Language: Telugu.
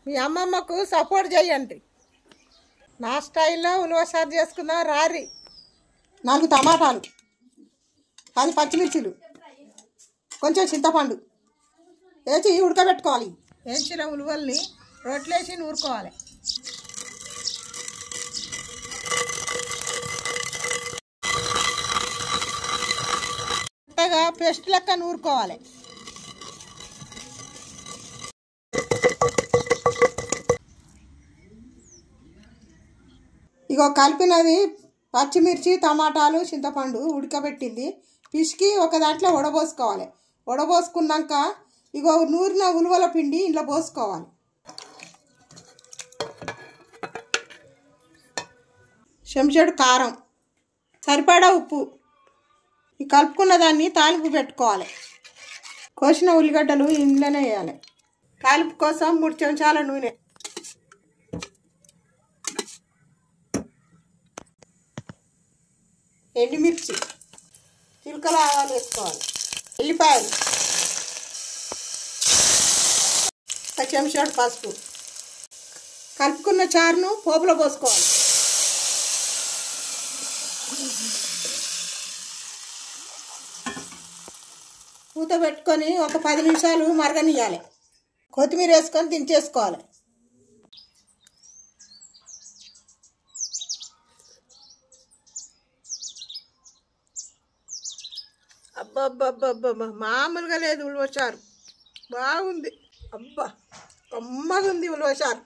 మీ అమ్మమ్మకు సపోర్ట్ చేయండి. నా స్టైల్లో ఉలవచారు చేసుకుందాం రారి. 4 టమాటాలు, 10 పచ్చిమిర్చిలు, కొంచెం చింతపండు వేసి ఉడకబెట్టుకోవాలి. వేసిన ఉలువల్ని రొట్టెలేసి నూరుకోవాలి. కొత్తగా పేస్ట్ లెక్క నూరుకోవాలి. ఇగో కలిపినది పచ్చిమిర్చి, టమాటాలు, చింతపండు ఉడకబెట్టింది పిసికి ఒక దాంట్లో వడబోసుకోవాలి. వడబోసుకున్నాక ఇగో నూరిన ఉలువల పిండి ఇంట్లో పోసుకోవాలి. చెంచాడు కారం, సరిపడా ఉప్పు. ఈ కలుపుకున్న దాన్ని తాలింపు పెట్టుకోవాలి. కోసిన ఉల్లిగడ్డలు ఇంట్లోనే వేయాలి. తాలింపు కోసం 3 చెంచాల నూనె, ఎండుమిర్చి, చిలకల ఆవాలు వేసుకోవాలి. ఎల్లిపాయలు, ఒక చెంచాడు పసుపు. కలుపుకున్న చారును పోపులో పోసుకోవాలి. మూత పెట్టుకొని ఒక 10 నిమిషాలు మరగనియాలి. కొత్తిమీర వేసుకొని దించేసుకోవాలి. అబ్బబ్బబ్బబ్బబ్బా మామూలుగా లేదు ఉలవచారు, బాగుంది. అబ్బా కమ్మగుంది ఉలవచారు.